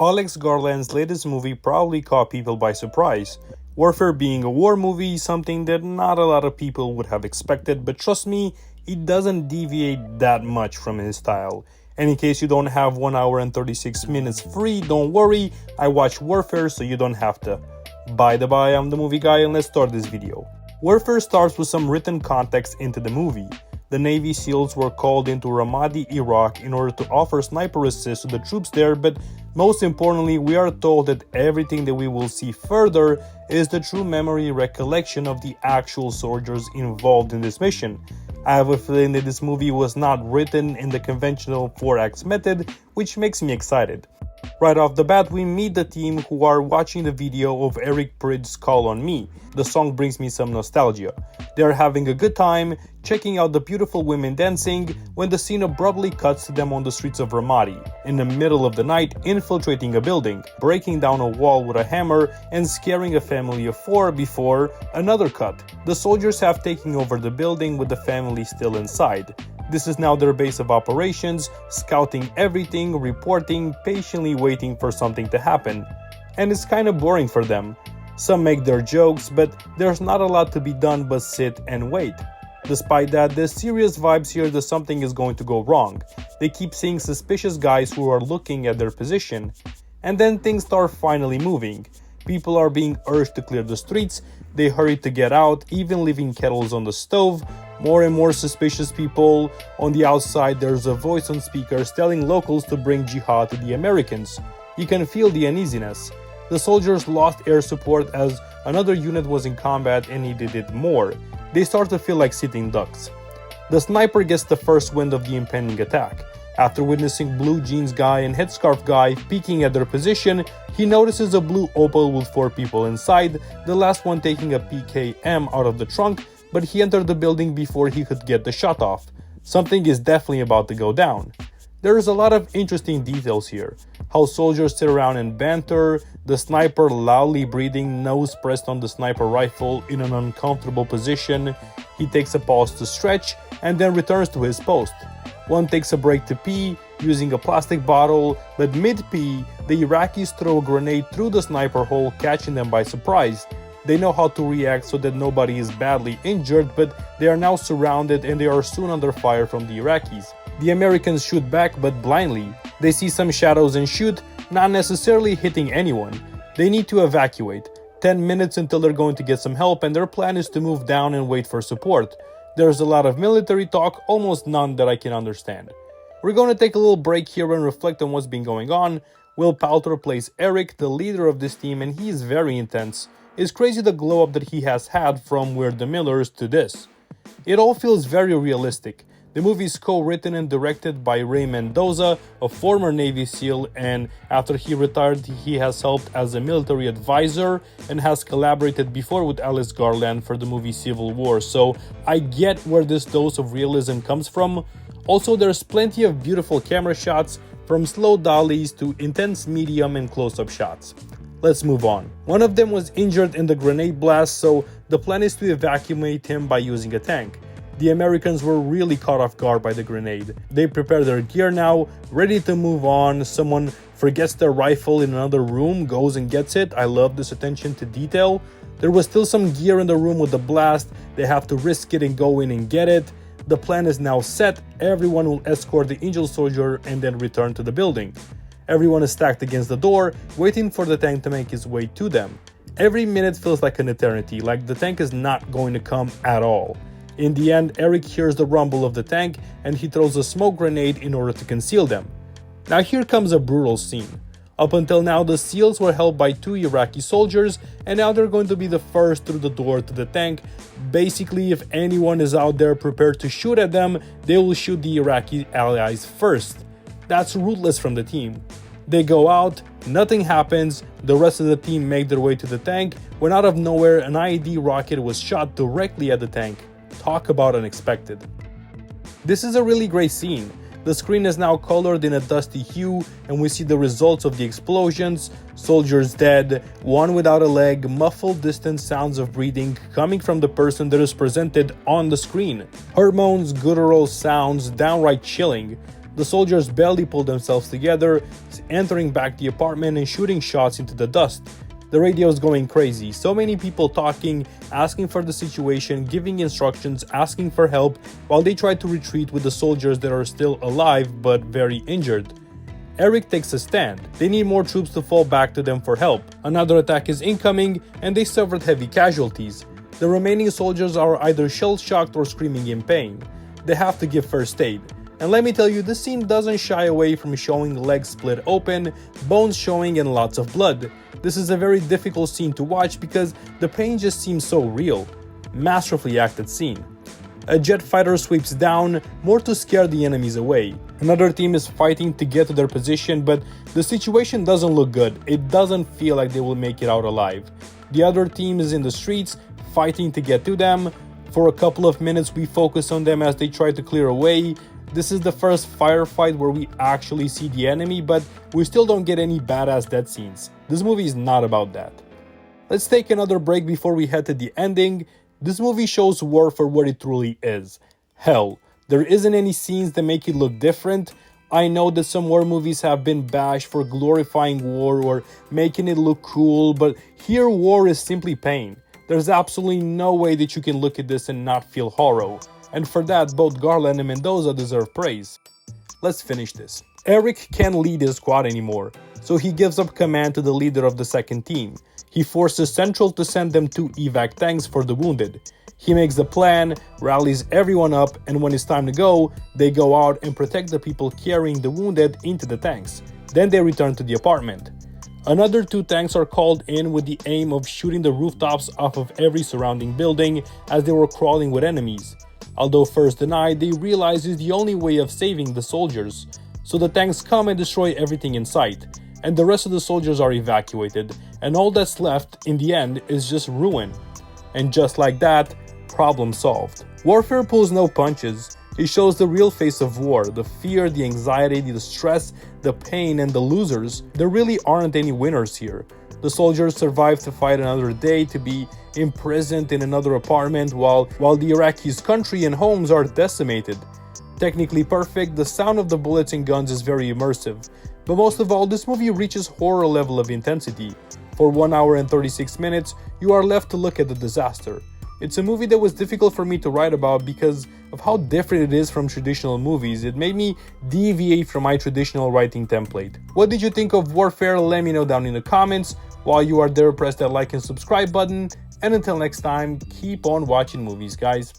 Alex Garland's latest movie probably caught people by surprise. Warfare being a war movie, something that not a lot of people would have expected, but trust me, it doesn't deviate that much from his style. And in case you don't have 1 hour and 36 minutes free, don't worry, I watch Warfare so you don't have to. By the by, I'm the movie guy and let's start this video. Warfare starts with some written context into the movie. The Navy SEALs were called into Ramadi, Iraq in order to offer sniper assist to the troops there, but most importantly, we are told that everything that we will see further is the true memory recollection of the actual soldiers involved in this mission. I have a feeling that this movie was not written in the conventional 4-act method, which makes me excited. Right off the bat, we meet the team who are watching the video of Eric Pridge's Call on Me. The song brings me some nostalgia. They are having a good time, checking out the beautiful women dancing, when the scene abruptly cuts to them on the streets of Ramadi, in the middle of the night, infiltrating a building, breaking down a wall with a hammer, and scaring a family of 4 before another cut. The soldiers have taken over the building with the family still inside. This is now their base of operations, scouting everything, reporting, patiently waiting for something to happen. And it's kind of boring for them. Some make their jokes, but there's not a lot to be done but sit and wait. Despite that, there's serious vibes here that something is going to go wrong. They keep seeing suspicious guys who are looking at their position. And then things start finally moving. People are being urged to clear the streets, they hurry to get out, even leaving kettles on the stove. More and more suspicious people. On the outside, there's a voice on speakers telling locals to bring jihad to the Americans. You can feel the uneasiness. The soldiers lost air support as another unit was in combat and needed it more. They start to feel like sitting ducks. The sniper gets the first wind of the impending attack. After witnessing blue jeans guy and headscarf guy peeking at their position, he notices a blue Opel with 4 people inside, the last one taking a PKM out of the trunk, but he entered the building before he could get the shot off. Something is definitely about to go down. There is a lot of interesting details here. How soldiers sit around and banter, the sniper loudly breathing, nose pressed on the sniper rifle in an uncomfortable position. He takes a pause to stretch and then returns to his post. One takes a break to pee, using a plastic bottle, but mid-pee, the Iraqis throw a grenade through the sniper hole, catching them by surprise. They know how to react so that nobody is badly injured, but they are now surrounded and they are soon under fire from the Iraqis. The Americans shoot back, but blindly. They see some shadows and shoot, not necessarily hitting anyone. They need to evacuate. 10 minutes until they're going to get some help, and their plan is to move down and wait for support. There's a lot of military talk, almost none that I can understand. We're going to take a little break here and reflect on what's been going on. Will Poulter plays Eric, the leader of this team, and he is very intense. It's crazy the glow up that he has had from We're the Millers to this. It all feels very realistic. The movie is co-written and directed by Ray Mendoza, a former Navy SEAL, and after he retired he has helped as a military advisor and has collaborated before with Alex Garland for the movie Civil War, so I get where this dose of realism comes from. Also, there's plenty of beautiful camera shots, from slow dollies to intense medium and close-up shots. Let's move on. One of them was injured in the grenade blast, so the plan is to evacuate him by using a tank. The Americans were really caught off guard by the grenade. They prepare their gear now, ready to move on. Someone forgets their rifle in another room, goes and gets it. I love this attention to detail. There was still some gear in the room with the blast. They have to risk it and go in and get it. The plan is now set. Everyone will escort the injured soldier and then return to the building. Everyone is stacked against the door, waiting for the tank to make its way to them. Every minute feels like an eternity, like the tank is not going to come at all. In the end, Eric hears the rumble of the tank and he throws a smoke grenade in order to conceal them. Now here comes a brutal scene. Up until now, the SEALs were held by 2 Iraqi soldiers, and now they're going to be the first through the door to the tank. Basically, if anyone is out there prepared to shoot at them, they will shoot the Iraqi allies first. That's ruthless from the team. They go out, nothing happens, the rest of the team make their way to the tank, when out of nowhere an IED rocket was shot directly at the tank. Talk about unexpected. This is a really great scene. The screen is now colored in a dusty hue and we see the results of the explosions, soldiers dead, one without a leg, muffled distant sounds of breathing coming from the person that is presented on the screen. Hormones, guttural sounds, downright chilling. The soldiers barely pull themselves together, entering back the apartment and shooting shots into the dust. The radio is going crazy, so many people talking, asking for the situation, giving instructions, asking for help, while they try to retreat with the soldiers that are still alive but very injured. Eric takes a stand. They need more troops to fall back to them for help. Another attack is incoming, and they suffered heavy casualties. The remaining soldiers are either shell-shocked or screaming in pain. They have to give first aid. And let me tell you, this scene doesn't shy away from showing legs split open, bones showing, and lots of blood. This is a very difficult scene to watch because the pain just seems so real. Masterfully acted scene. A jet fighter sweeps down, more to scare the enemies away. Another team is fighting to get to their position, but the situation doesn't look good. It doesn't feel like they will make it out alive. The other team is in the streets, fighting to get to them. For a couple of minutes, we focus on them as they try to clear away. This is the first firefight where we actually see the enemy, but we still don't get any badass death scenes. This movie is not about that. Let's take another break before we head to the ending. This movie shows war for what it truly is. Hell, there isn't any scenes that make it look different. I know that some war movies have been bashed for glorifying war or making it look cool, but here war is simply pain. There's absolutely no way that you can look at this and not feel horror. And for that, both Garland and Mendoza deserve praise. Let's finish this. Eric can't lead his squad anymore, so he gives up command to the leader of the second team. He forces Central to send them 2 evac tanks for the wounded. He makes the plan, rallies everyone up, and when it's time to go, they go out and protect the people carrying the wounded into the tanks. Then they return to the apartment. Another 2 tanks are called in with the aim of shooting the rooftops off of every surrounding building as they were crawling with enemies. Although first denied, they realize it's the only way of saving the soldiers. So the tanks come and destroy everything in sight, and the rest of the soldiers are evacuated, and all that's left in the end is just ruin. And just like that, problem solved. Warfare pulls no punches. It shows the real face of war, the fear, the anxiety, the stress, the pain, and the losers. There really aren't any winners here. The soldiers survive to fight another day, to be imprisoned in another apartment while the Iraqis' country and homes are decimated. Technically perfect, the sound of the bullets and guns is very immersive. But most of all, this movie reaches horror level of intensity. For 1 hour and 36 minutes, you are left to look at the disaster. It's a movie that was difficult for me to write about because of how different it is from traditional movies. It made me deviate from my traditional writing template. What did you think of Warfare? Let me know down in the comments. While you are there, press that like and subscribe button. And until next time, keep on watching movies, guys.